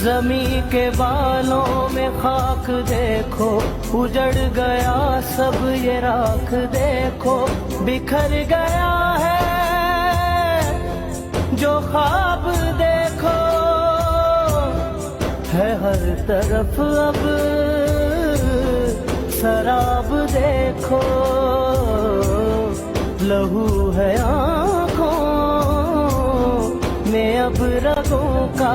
जमी के बालों में खाक देखो, उजड़ गया सब ये राख देखो। बिखर गया है जो ख्वाब देखो, है हर तरफ अब शराब देखो। लहू है आँखों में अब रगों का,